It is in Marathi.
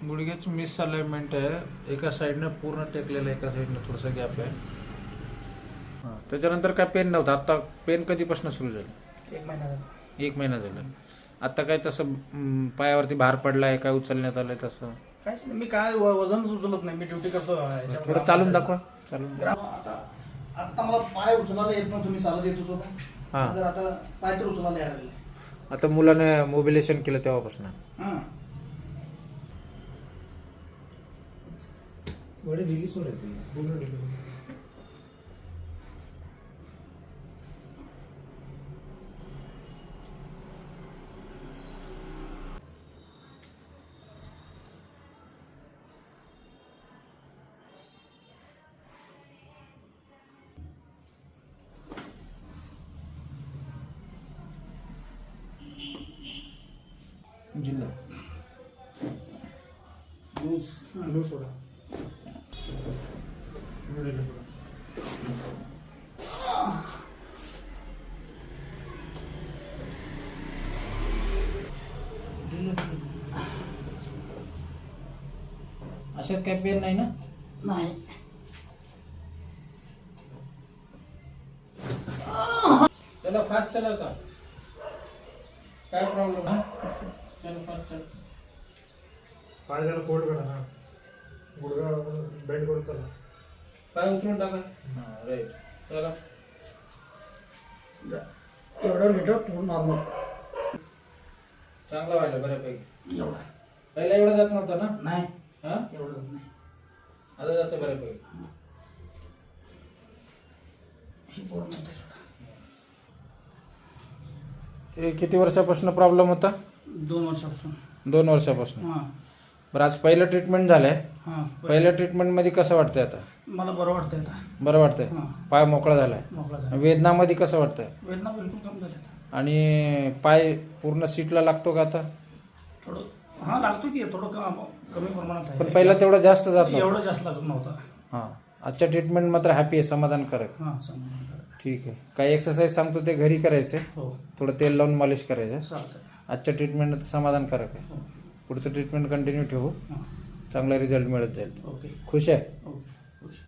गुडघ्याची मिस अलाइनमेंट आहे, एका साईडनं पूर्ण टेकलेलं आहे, एका साईडनं थोडंसं गॅप आहे. हां, त्याच्यानंतर काय पेन नव्हतं. आता पेन कधीपासून सुरू झालं? 1 महिना झाला. 1 महिना झाला. आता काय तसं पायावरती भार पडलाय, काय उचलण्यात आलंय तसं? काहीच नाही, मी काय वजन उचलत नाही, मी ड्युटी करतो ह्याच्यावर. थोडं चालून दाखवा. चालून आता आता मला पाय उचलायला येत नाही, तुम्ही चालत येत होतो हां. तर आता पाय तर उचलायला यायला लागले. आता मुलाने मोबिलेशन केलं तेव्हापासून. हां, बडी ढिली सोडायची, पूर्ण ढिली. जिल्हा लूज लूज सोडा. अशात काय पेन नाही ना? नाही, चला फास्ट चला आता. काय प्रॉब्लेम आहे? चलो फास्ट चल. पाय जरा फोल्ड करा. हां, गुडघा बेंड करून चला. पाय उचलून टाका. हां, राईट. चला. एवढं मीटर थोडं नॉर्मल. चांगलं व्हायला बऱ्यापैकी. एवढा पहिला एवढं जात नव्हतं ना? नाही, हां, एवढं होत नाही. आता जातं बऱ्यापैकी. ही पूर्ण मोठे सोडा. हे किती वर्षापासून प्रॉब्लेम होता? 2 वर्षापासून. 2 वर्षापासून. हां बरं, आज पहिलं ट्रीटमेंट झालंय. हां, पहिल्या ट्रीटमेंटमध्ये कसं वाटतंय आता? मला बरं वाटतंय आता. बरं वाटतंय? हां, पाय मोकळा झालाय. मोकळा झाला. वेदनामध्ये कसं वाटतंय? वेदना बिलकुल कमी झाली आता. आणि पाय पूर्ण सीटला लागतो का आता? थोडं हां लागतो की, थोडं कमी प्रमाणात आहे. पण पहिला तेवढं जास्त जात नव्हतं. एवढं जास्त लागत नव्हता. हां, आजच्या ट्रीटमेंट मात्र हॅपी आहे, समाधानकारक. हां, समाधान. ठीक आहे. काही एक्सरसाइज सांगतो ते घरी करायचे, हो, थोडं तेल लावून मालिश करायचं. चालतंय. आजच्या ट्रीटमेंट समाधानकारक आहे. हो, पुढचं ट्रीटमेंट कंटिन्यू ठेवू, हां, चांगला रिझल्ट मिळत जाईल. ओके. खुश आहे?